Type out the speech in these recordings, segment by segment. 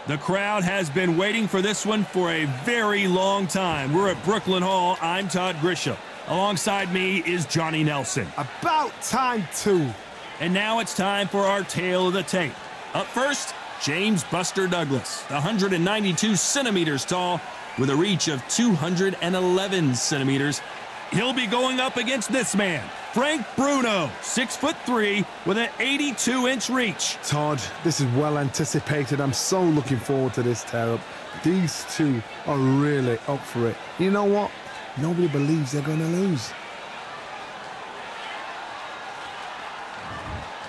The crowd has been waiting for this one for a very long time. We're at Brooklyn Hall. I'm Todd Grisham. Alongside me is Johnny Nelson. About time, too. And now it's time for our tale of the tape. Up first, James "Buster" Douglas, 192 centimeters tall with a reach of 211 centimeters. He'll be going up against this man, Frank Bruno, 6'3", with an 82-inch reach. Todd, this is well anticipated. I'm so looking forward to this tear-up. These two are really up for it. You know what? Nobody believes they're going to lose.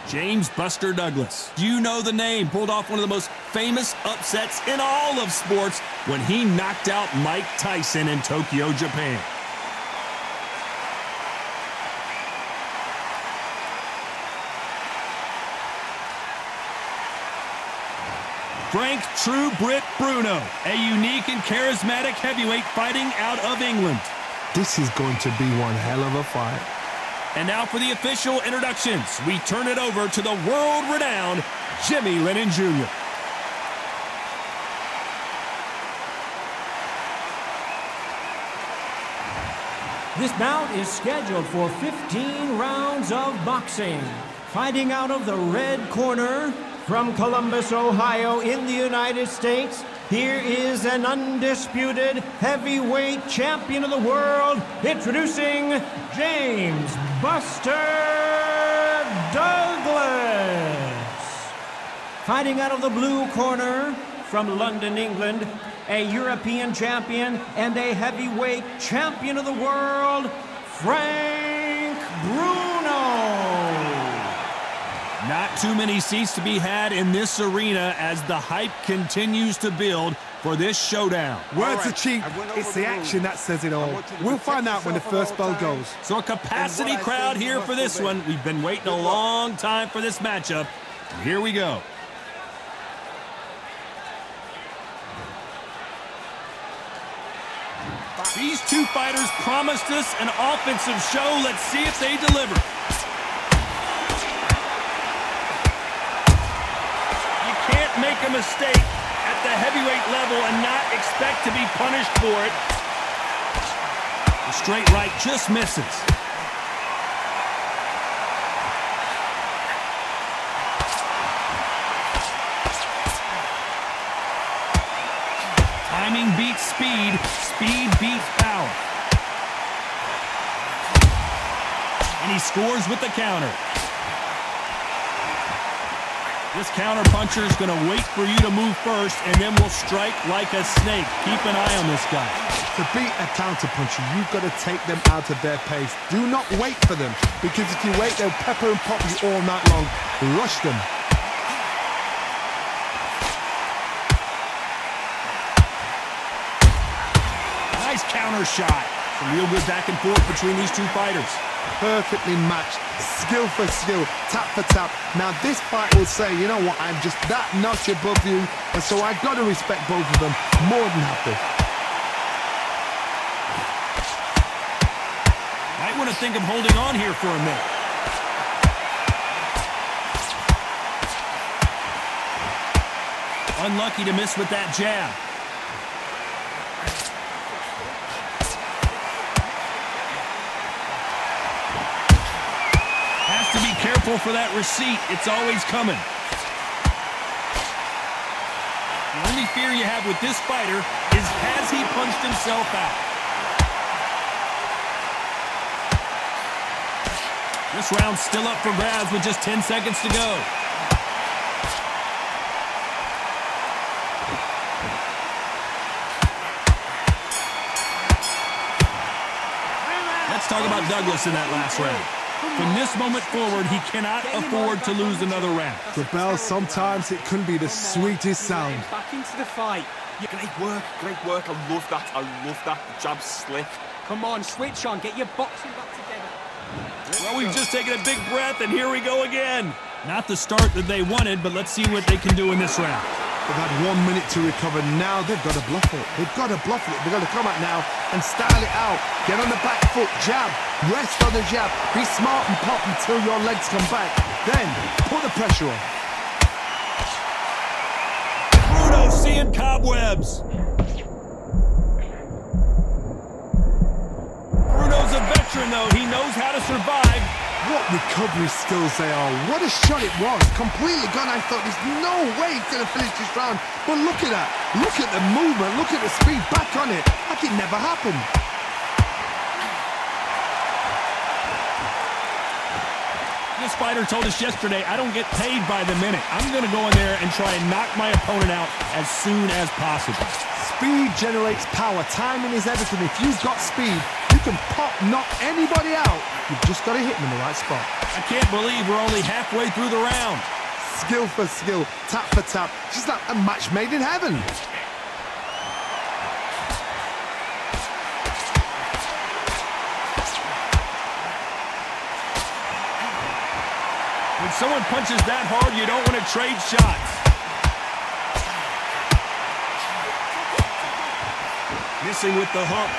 James "Buster" Douglas. Do you know the name? Pulled off one of the most famous upsets in all of sports when he knocked out Mike Tyson in Tokyo, Japan. Frank "True Brit" Bruno, a unique and charismatic heavyweight fighting out of England. This is going to be one hell of a fight. And now for the official introductions. We turn it over to the world-renowned Jimmy Lennon Jr. This bout is scheduled for 15 rounds of boxing. Fighting out of the red corner, from Columbus, Ohio, in the United States, here is an undisputed heavyweight champion of the world, introducing James "Buster" Douglas. Fighting out of the blue corner, from London, England, a European champion and a heavyweight champion of the world, Frank Bruno. Not too many seats to be had in this arena as the hype continues to build for this showdown. Words are cheap. It's the action that says it all. We'll find out when the first bell goes. So a capacity crowd here for this one. We've been waiting a long time for this matchup. And here we go. These two fighters promised us an offensive show. Let's see if they deliver. Make a mistake at the heavyweight level and not expect to be punished for it. The straight right just misses. Timing beats speed, speed beats power. And he scores with the counter. This counter-puncher is going to wait for you to move first, and then will strike like a snake. Keep an eye on this guy. To beat a counter-puncher, you've got to take them out of their pace. Do not wait for them, because if you wait, they'll pepper and pop you all night long. Rush them. Nice counter shot. Some real good back and forth between these two fighters. Perfectly matched, skill for skill, tap for tap. Now this fight will say, you know what, I'm just that notch above you, and so I've got to respect both of them more than happy. Might want to think of holding on here for a minute. Unlucky to miss with that jab. To be careful for that receipt. It's always coming. The only fear you have with this fighter is, has he punched himself out? This round's still up for grabs with just 10 seconds to go. Let's talk about Douglas in that last round. From this moment forward, he cannot afford to lose another round. The bell, sometimes it can be the sweetest sound. Back into the fight. Great work, great work. I love that. I love that. The jab's slick. Come on, switch on. Get your boxing back together. Well, we've just taken a big breath, and here we go again. Not the start that they wanted, but let's see what they can do in this round. They've had 1 minute to recover. Now they've got to bluff it. They've got to bluff it. They've got to come out now and style it out. Get on the back foot, jab, rest on the jab. Be smart and pop until your legs come back. Then put the pressure on. Bruno seeing cobwebs. Bruno's a veteran, though. He knows how to survive. What recovery skills they are. What a shot it was. Completely gone. I thought there's no way he's going to finish this round. But look at that. Look at the movement. Look at the speed. Back on it. Like it never happened. This fighter told us yesterday, I don't get paid by the minute. I'm going to go in there and try and knock my opponent out as soon as possible. Speed generates power. Timing is everything. If you've got speed, you can knock anybody out. You've just got to hit them in the right spot. I can't believe we're only halfway through the round. Skill for skill, tap for tap. Just like a match made in heaven. When someone punches that hard, you don't want to trade shots. Missing with the hook.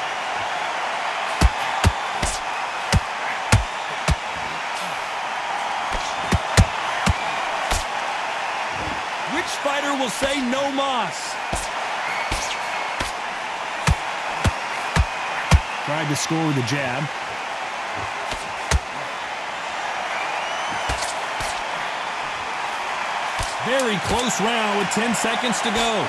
Which fighter will say no mas? Tried to score with a jab. Very close round with 10 seconds to go.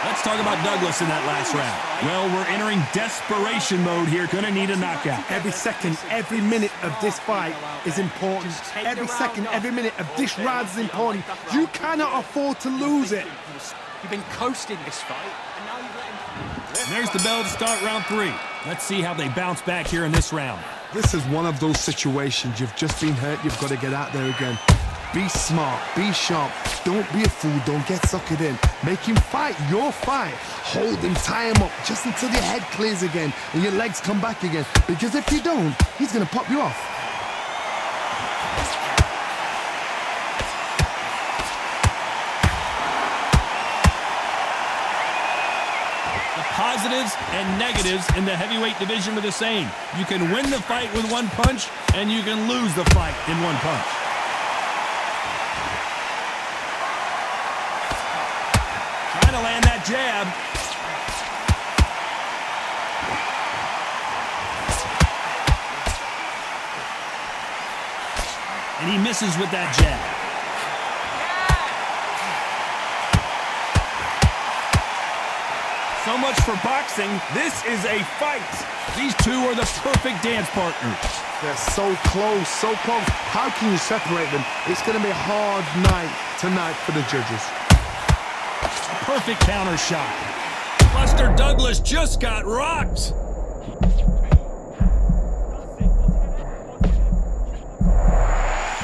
Let's talk about Douglas in that last round. Well, we're entering desperation mode here. Gonna need a knockout. Every second, every minute of this fight is important. Every second, every minute of this round is important. You cannot afford to lose it. You've been coasting this fight, and now you've let him... And there's the bell to start round 3. Let's see how they bounce back here in this round. This is one of those situations. You've just been hurt. You've got to get out there again. Be smart. Be sharp. Don't be a fool. Don't get suckered in. Make him fight your fight. Hold him. Tie him up just until your head clears again and your legs come back again. Because if you don't, he's going to pop you off. Positives and negatives in the heavyweight division are the same. You can win the fight with one punch, and you can lose the fight in one punch. Trying to land that jab. And he misses with that jab. So much for boxing. This is a fight. These two are the perfect dance partners. They're so close, so close. How can you separate them? It's going to be a hard night tonight for the judges. A perfect counter shot. Buster Douglas just got rocked.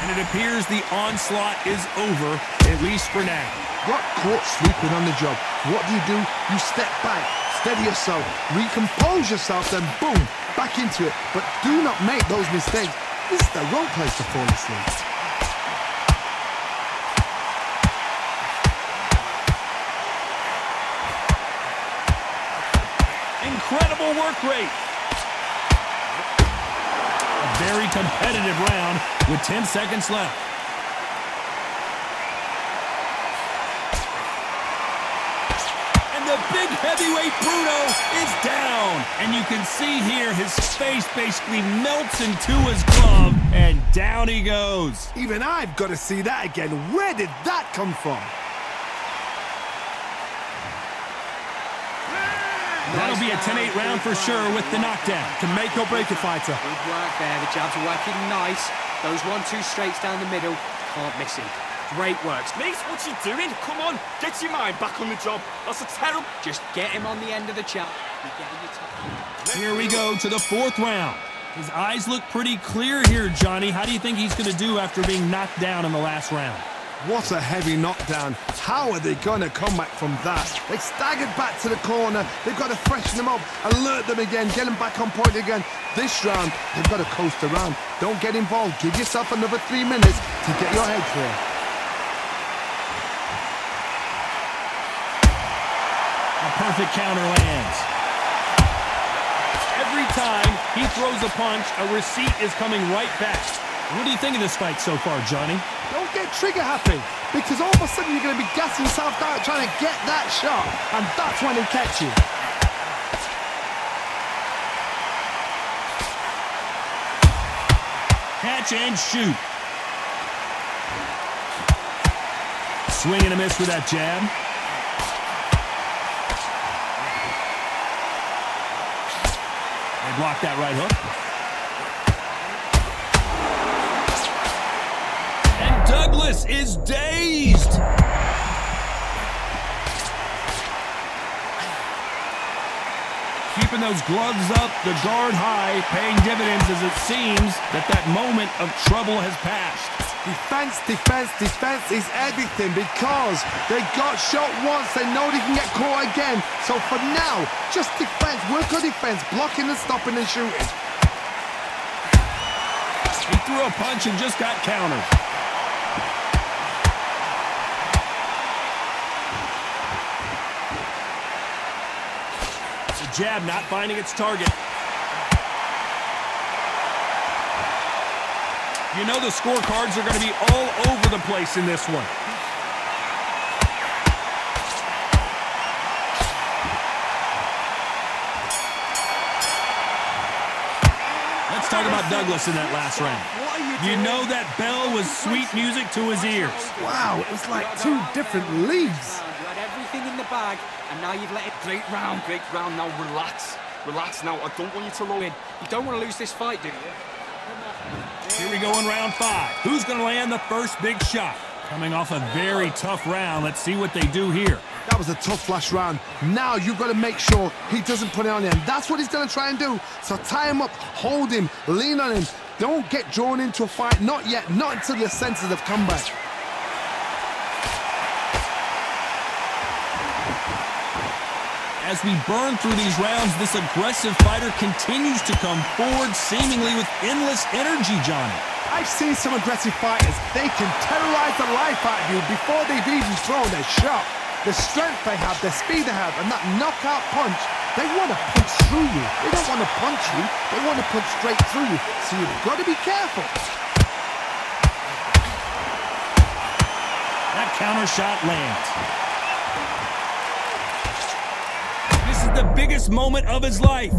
And it appears the onslaught is over, at least for now. Got caught sleeping on the job. What do? You step back, steady yourself, recompose yourself, then boom, back into it. But do not make those mistakes. This is the wrong place to fall asleep. Incredible work rate. A very competitive round with 10 seconds left. The big heavyweight Bruno is down. And you can see here his face basically melts into his glove, and down he goes. Even I've got to see that again. Where did that come from? That'll be a 10-8 round for sure with the knockdown. Can make or break a fighter. Good work there. The jabs are working nice. Those 1-2 straights down the middle. Can't miss him. Great work. Mate, what's he doing? Come on, get your mind back on the job. That's a terrible... Just get him on the end of the jab. Here we go to the 4th round. His eyes look pretty clear here, Johnny. How do you think he's going to do after being knocked down in the last round? What a heavy knockdown. How are they going to come back from that? They staggered back to the corner. They've got to freshen them up, alert them again, get them back on point again. This round, they've got to coast around. Don't get involved. Give yourself another 3 minutes to get your head clear. A perfect counter lands. Every time he throws a punch, a receipt is coming right back. What do you think of this fight so far, Johnny? Don't get trigger happy, because all of a sudden you're going to be gassing yourself out trying to get that shot, and that's when they catch you. Catch and shoot. Swing and a miss with that jab. They block that right hook. And Douglas is dazed. Keeping those gloves up, the guard high, paying dividends as it seems that moment of trouble has passed. Defense, defense, defense is everything, because they got shot once, they know they can get caught again. So for now, just defense, work on defense, blocking and stopping and shooting. He threw a punch and just got countered. The jab not finding its target. You know the scorecards are going to be all over the place in this one. Let's talk about Douglas in that last round. You know that bell was sweet music to his ears. Wow, it was like two different leagues. You had everything in the bag, and now you've let it. Great round, great round. Now relax. Relax now. I don't want you to low in. You don't want to lose this fight, do you? Here we go in round 5. Who's going to land the first big shot? Coming off a very tough round. Let's see what they do here. That was a tough last round. Now you've got to make sure he doesn't put it on him. That's what he's going to try and do. So tie him up, hold him, lean on him. Don't get drawn into a fight. Not yet. Not until your senses have come back. As we burn through these rounds, this aggressive fighter continues to come forward, seemingly with endless energy, Johnny. I've seen some aggressive fighters. They can terrorize the life out of you before they've even thrown their shot. The strength they have, the speed they have, and that knockout punch, they want to punch through you. They don't want to punch you. They want to punch straight through you. So you've got to be careful. That counter shot lands. This is the biggest moment of his life.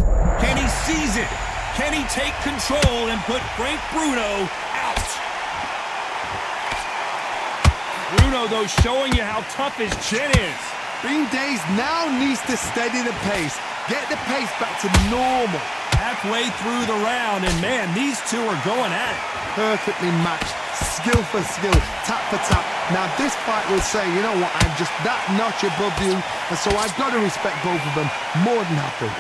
Can he seize it? Can he take control and put Frank Bruno out? Bruno, though, showing you how tough his chin is. Being dazed now needs to steady the pace. Get the pace back to normal. Halfway through the round, and man, these two are going at it. Perfectly matched. Skill for skill, tap for tap. Now this fight will say, you know what, I'm just that notch above you, and so I've got to respect both of them. More than happy.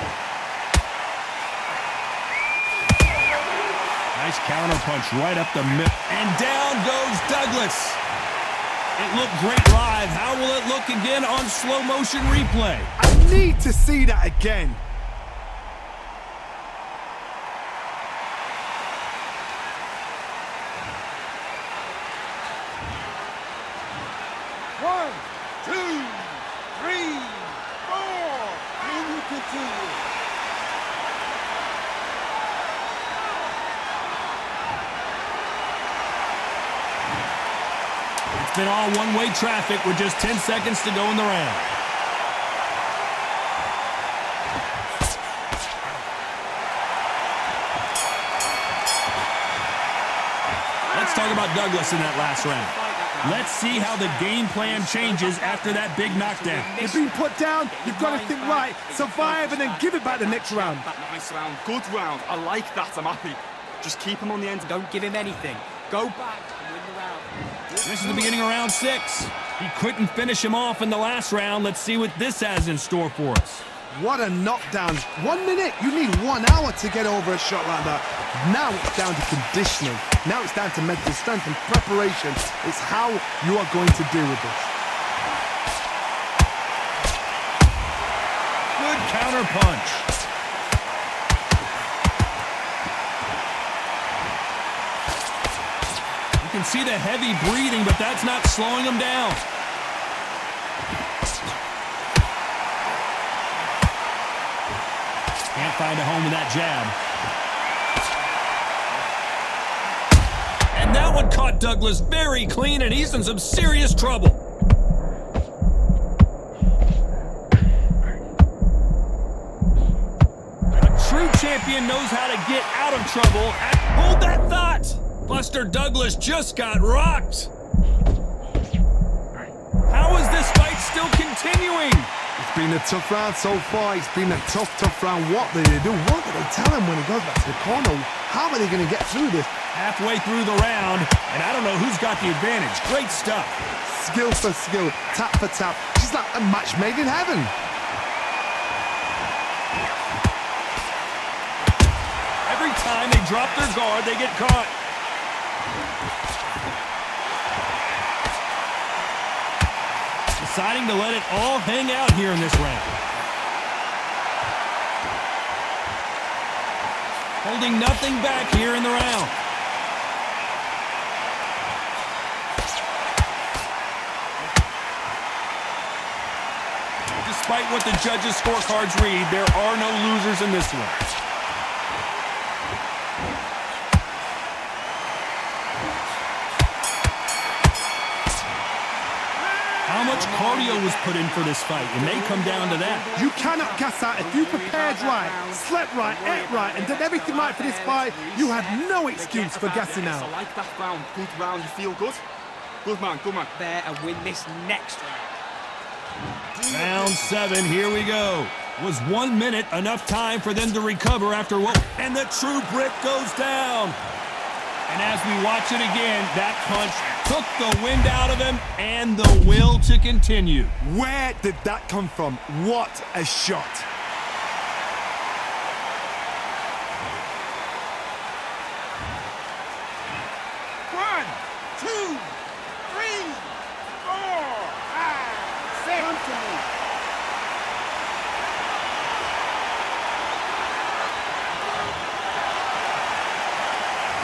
Nice counter punch right up the middle. And down goes Douglas. It looked great live. How will it look again on slow motion replay? I need to see that again. One, two, three, four. And you continue. It's been all one-way traffic with just 10 seconds to go in the round. Let's talk about Douglas in that last round. Let's see how the game plan changes after that big knockdown. You've been put down, you've got to think right, survive, and then give it back the next round. Nice round, good round. I like that. I'm happy. Just keep him on the end. Don't give him anything. Go back and win the round. This is the beginning of round 6. He couldn't finish him off in the last round. Let's see what this has in store for us. What a knockdown. 1 minute, you need 1 hour to get over a shot like that. Now it's down to conditioning. Now it's down to mental strength and preparation. It's how you are going to deal with this. Good counter punch. You can see the heavy breathing, but that's not slowing him down. Can't find a home with that jab. That one caught Douglas very clean, and he's in some serious trouble. A true champion knows how to get out of trouble. Hold that thought! Buster Douglas just got rocked. How is this fight still continuing? It's been a tough round so far. It's been a tough round. What do they do? What do they tell him when he goes back to the corner? How are they going to get through this? Halfway through the round, and I don't know who's got the advantage. Great stuff. Skill for skill, tap for tap. She's like a match made in heaven. Every time they drop their guard, they get caught. Deciding to let it all hang out here in this round. Holding nothing back here in the round. Despite what the judges' scorecards read, there are no losers in this one. How much cardio was put in for this fight? It may come down to that. You cannot gas out. If you prepared right, slept right, ate right, and did everything right for this fight, you had no excuse for gassing out. I like that round. Good round. You feel good? Good man, good man. There and win this next round. Round 7, here we go. Was 1 minute enough time for them to recover after what? And the true brick goes down. And as we watch it again, that punch took the wind out of him and the will to continue. Where did that come from? What a shot. One, two, three, four, five, six. Come to me.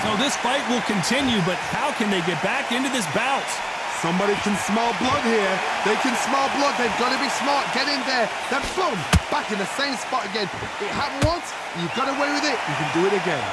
So this fight will continue, but how can they get back into this bout? Somebody can smell blood here. They can smell blood. They've got to be smart. Get in there. Then boom, back in the same spot again. It happened once. You got away with it. You can do it again.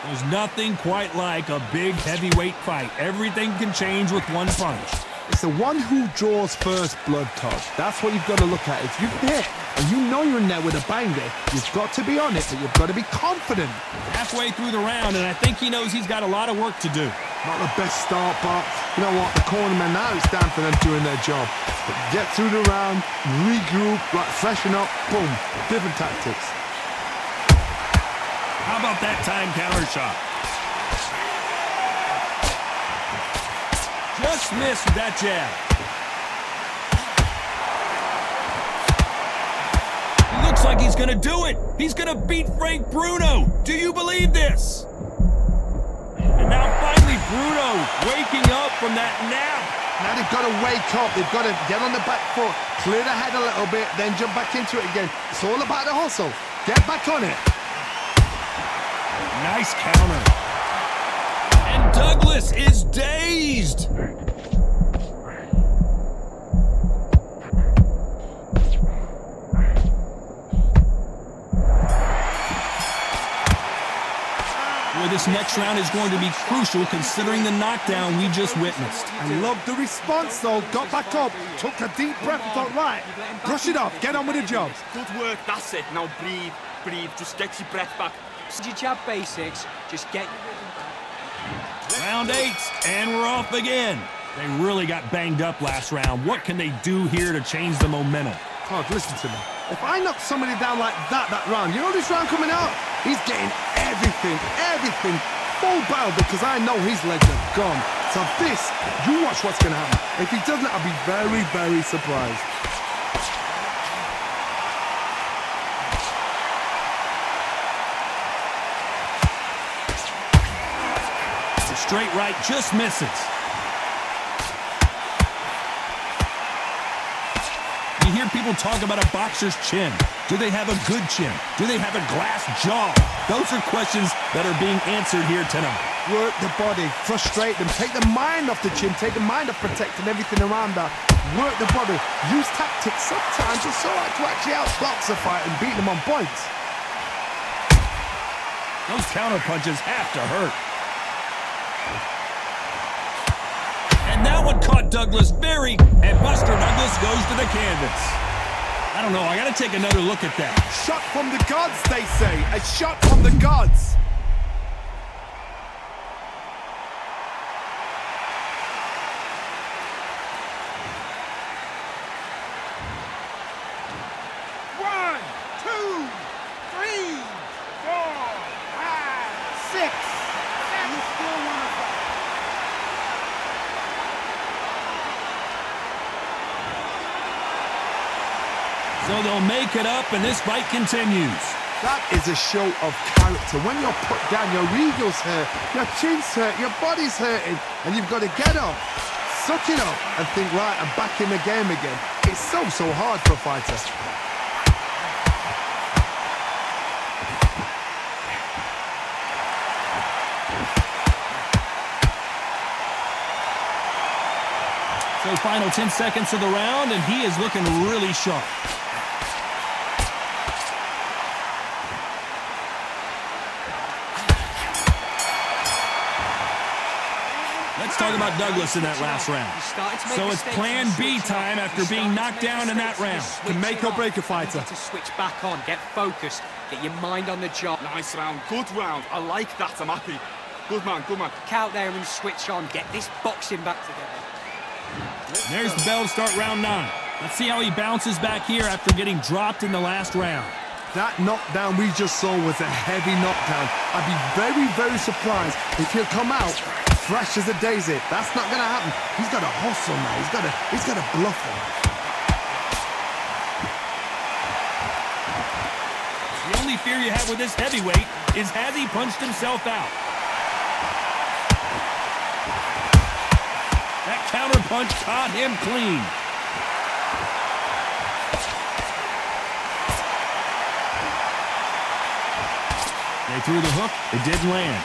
There's nothing quite like a big heavyweight fight. Everything can change with one punch. It's the one who draws first blood, Todd. That's what you've got to look at. If you hit and you know you're in there with a banger, you've got to be on it, but you've got to be confident. Halfway through the round, and I think he knows he's got a lot of work to do. Not the best start, but you know what? The cornerman now, it's time for them doing their job. But get through the round, regroup, like freshen up, boom, different tactics. How about that time counter shot? Just missed with that jab. He looks like he's gonna do it. He's gonna beat Frank Bruno. Do you believe this? And now finally Bruno waking up from that nap. Now they've got to wake up. They've got to get on the back foot, clear the head a little bit, then jump back into it again. It's all about the hustle. Get back on it. Nice counter. And Douglas is dazed. Boy, this next round is going to be crucial considering the knockdown we just witnessed. I love the response, though. Got back up, took a deep breath, thought, right, brush it off, get on with the job. Good work, that's it. Now breathe, breathe. Just get your breath back. Your jab basics, just get your rhythm back. Round 8, and we're off again. They really got banged up last round. What can they do here to change the momentum? Todd, listen to me. If I knock somebody down like that round, you know this round coming out? He's getting everything, full battle, because I know his legs are gone. So this, you watch what's going to happen. If he doesn't, I'll be very, very surprised. Straight right just misses. You hear people talk about a boxer's chin. Do they have a good chin? Do they have a glass jaw? Those are questions that are being answered here tonight. Work the body, frustrate them, take the mind off the chin, take the mind off protecting everything around that. Work the body, use tactics. Sometimes it's all right to actually outbox a fight and beat them on points. Those counter punches have to hurt. And that one caught Douglas and Buster Douglas goes to the canvas. I don't know, I gotta take another look at that. Shot from the gods, they say. A shot from the gods. So they'll make it up, and this fight continues. That is a show of character. When you're put down, your ego's hurt, your chin's hurt, your body's hurting, and you've got to get up, suck it up, and think, right, I'm back in the game again. It's so hard for a fighter. So final 10 seconds of the round, and he is looking really sharp. Let's talk about Douglas in that last round. So it's plan B time after being knocked down in that round. To make or break a fighter. To switch back on, get focused, get your mind on the job. Nice round, good round. I like that, I'm happy. Good man, good man. Get out there and switch on, get this boxing back together. There's the bell to start round 9. Let's see how he bounces back here after getting dropped in the last round. That knockdown we just saw was a heavy knockdown. I'd be very, very surprised if he'll come out fresh as a daisy. That's not going to happen. He's got to hustle now. He's got to bluff him. The only fear you have with this heavyweight is has he punched himself out? That counter punch caught him clean. They threw the hook. It didn't land.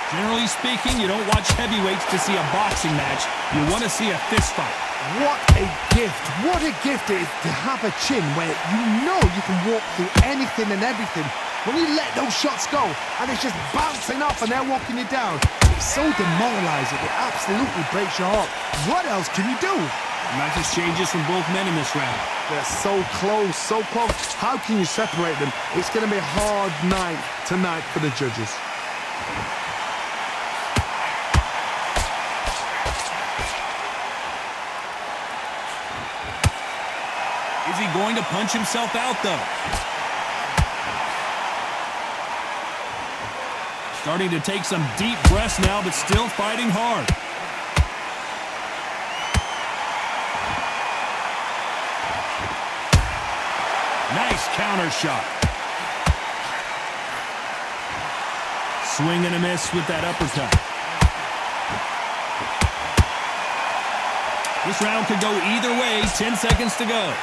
Generally speaking, you don't watch heavyweights to see a boxing match. You want to see a fist fight. What a gift. What a gift it is to have a chin where you know you can walk through anything and everything. When you let those shots go and it's just bouncing off and they're walking you down, it's so demoralizing. It absolutely breaks your heart. What else can you do? Nice exchanges from both men in this round. They're so close, so close. How can you separate them? It's going to be a hard night tonight for the judges. Is he going to punch himself out, though? Starting to take some deep breaths now, but still fighting hard. Nice counter shot. Swing and a miss with that uppercut. This round could go either way. 10 seconds to go.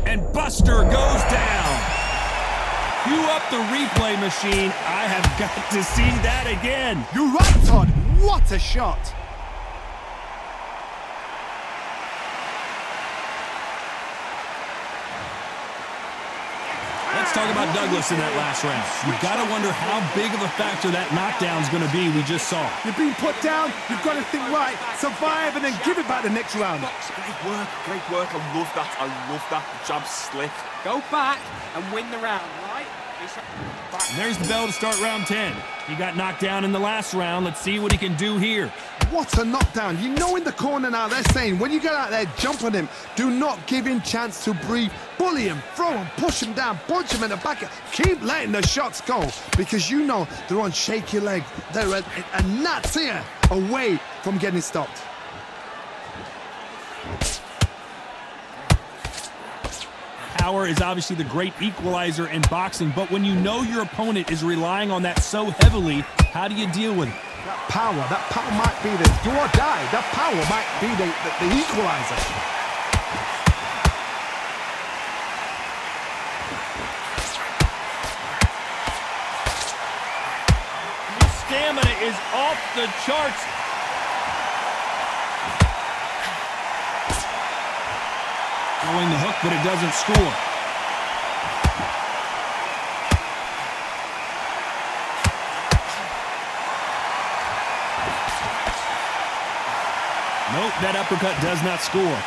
And Buster goes down. Cue up the replay machine. I have got to see that again. You're right, Todd. What a shot. Let's talk about Douglas in that last round. You've got to wonder how big of a factor that knockdown's going to be we just saw. You're being put down. You've got to think right, survive, and then give it back the next round. Great work, great work. I love that. I love that. The jab's slick. Go back and win the round, right? And there's the bell to start round 10. He got knocked down in the last round. Let's see what he can do here. What a knockdown. You know in the corner now, they're saying, when you get out there, jump on him. Do not give him chance to breathe. Bully him, throw him, push him down, punch him in the back. Keep letting the shots go because you know they're on shaky leg. They're a gnat's ear away from getting stopped. Power is obviously the great equalizer in boxing, but when you know your opponent is relying on that so heavily, how do you deal with it? That power might be the do or die. That power might be the equalizer. His stamina is off the charts. Throwing the hook, but it doesn't score. Nope, that uppercut does not score.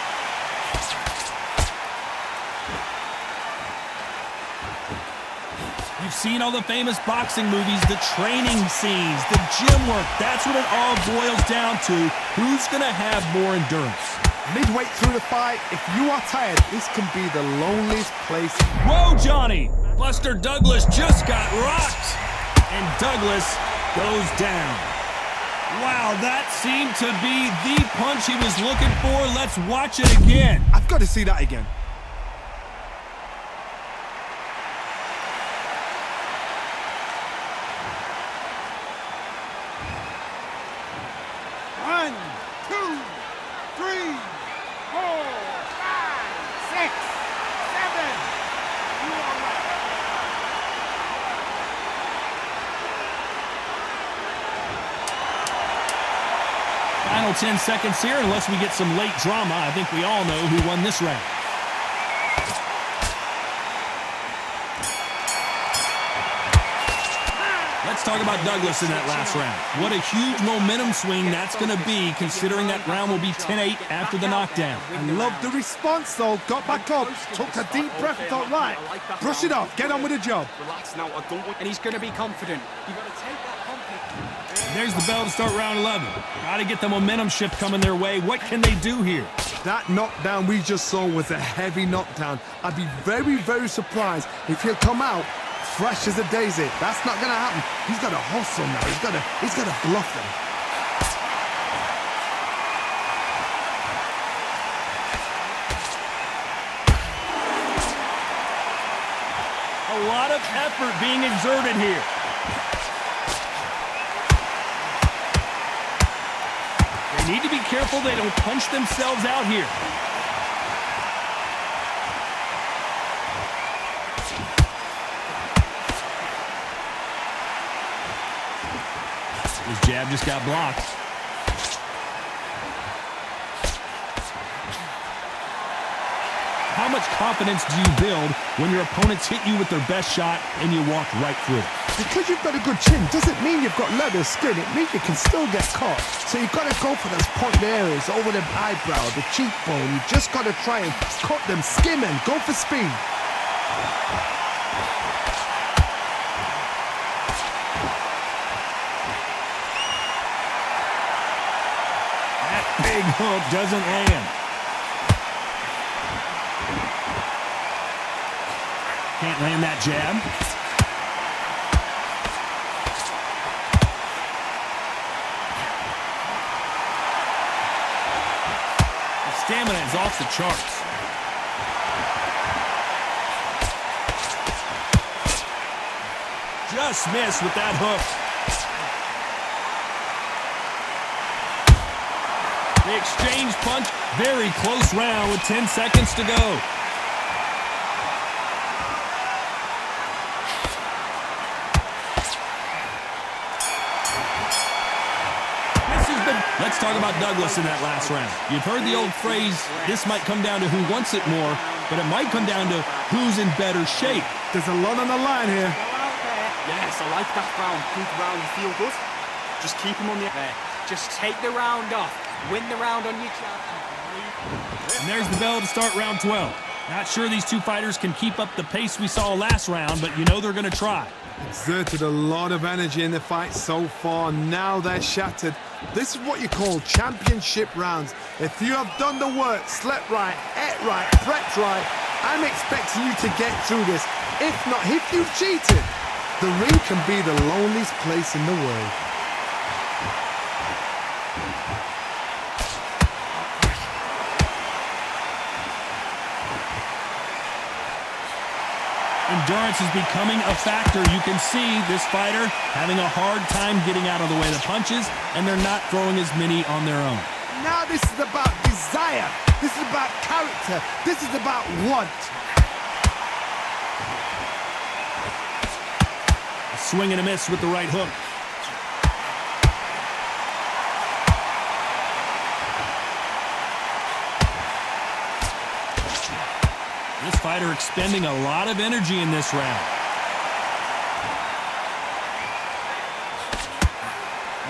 You've seen all the famous boxing movies, the training scenes, the gym work. That's what it all boils down to. Who's going to have more endurance? Midway through the fight, if you are tired, this can be the loneliest place. Whoa, Johnny! Buster Douglas just got rocked. And Douglas goes down. Wow, that seemed to be the punch he was looking for. Let's watch it again. I've got to see that again. One, two, three, 4, 5, 6, 7. You are right. Final 10 seconds here, unless we get some late drama. I think we all know who won this round. Let's talk about Douglas in that last round. What a huge momentum swing that's going to be, considering that round will be 10-8 after the knockdown. I love the response, though. Got back up, took a deep breath, thought, right, brush it off, get on with the job. Relax now, I don't want... And he's going to be confident. You've got to take that confidence. There's the bell to start round 11. Got to get the momentum shift coming their way. What can they do here? That knockdown we just saw was a heavy knockdown. I'd be very, very surprised if he'll come out fresh as a daisy. That's not gonna happen. He's got to hustle now. He's got to bluff them. A lot of effort being exerted here. They need to be careful they don't punch themselves out here. His jab just got blocked. How much confidence do you build when your opponents hit you with their best shot and you walk right through it? Because you've got a good chin doesn't mean you've got leather skin. It means you can still get caught. So you've got to go for those pointed areas over the eyebrow, the cheekbone. You've just got to try and cut them, skim them, go for speed. That big hook doesn't land. Can't land that jab. The stamina is off the charts. Just missed with that hook. The exchange punch, very close round with 10 seconds to go. Let's talk about Douglas in that last round. You've heard the old phrase, this might come down to who wants it more, but it might come down to who's in better shape. There's a lot on the line here. Yes, I like that round. Good round, you feel good? Just keep him on the air. Just take the round off. Win the round on your jab. And there's the bell to start round 12. Not sure these two fighters can keep up the pace we saw last round, but you know they're going to try. Exerted a lot of energy in the fight so far. Now they're shattered. This is what you call championship rounds. If you have done the work, slept right, ate right, prepped right, I'm expecting you to get through this. If not, if you've cheated, the ring can be the loneliest place in the world. Endurance is becoming a factor. You can see this fighter having a hard time getting out of the way of the punches, and they're not throwing as many on their own. Now this is about desire. This is about character. This is about want. A swing and a miss with the right hook. This fighter expending a lot of energy in this round.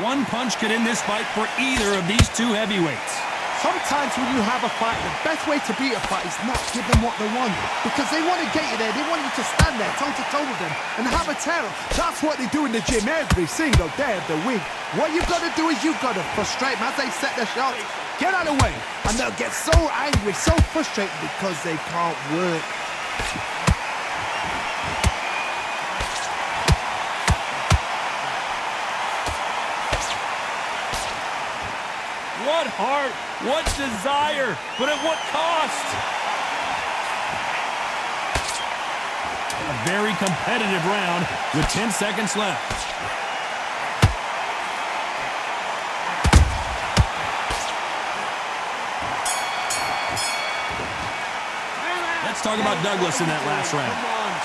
One punch could end this fight for either of these two heavyweights. Sometimes when you have a fight, the best way to beat a fight is not give them what they want. Because they want to get you there. They want you to stand there toe-to-toe with them and have a tell. That's what they do in the gym every single day of the week. What you've got to do is you've got to frustrate them as they set their shots. Get out of the way. And they'll get so angry, so frustrated because they can't work. What heart, what desire, but at what cost? A very competitive round with 10 seconds left. Let's talk about Douglas in that last round.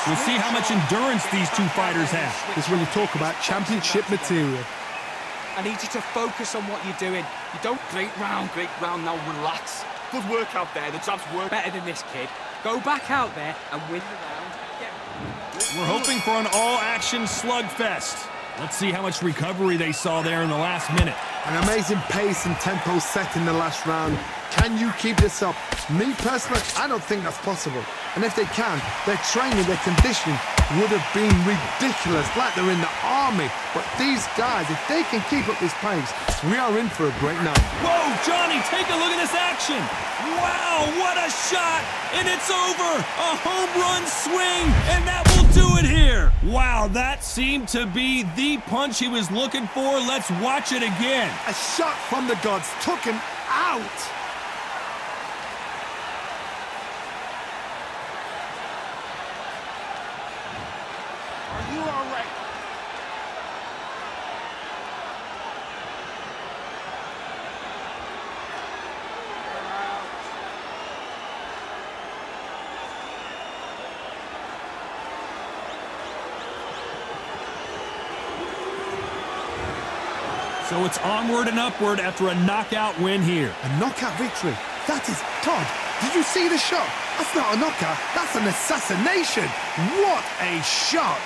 We'll see how much endurance these two fighters have. This is when you talk about championship material. I need you to focus on what you're doing. You don't... Great round, now relax. Good work out there, the jabs work. Better than this kid. Go back out there and win the round. We're hoping for an all-action slugfest. Let's see how much recovery they saw there in the last minute. An amazing pace and tempo set in the last round. Can you keep this up? Me personally, I don't think that's possible. And if they can, their training, their conditioning would have been ridiculous, like they're in the army. But these guys, if they can keep up this pace, we are in for a great night. Whoa, Johnny, take a look at this action. Wow, what a shot. And it's over. A home run swing, and that will do it here. Wow, that seemed to be the punch he was looking for. Let's watch it again. A shot from the gods took him out. Are you all right? So it's onward and upward after a knockout win here. A knockout victory. That is Todd. Did you see the shot? That's not a knockout. That's an assassination. What a shot.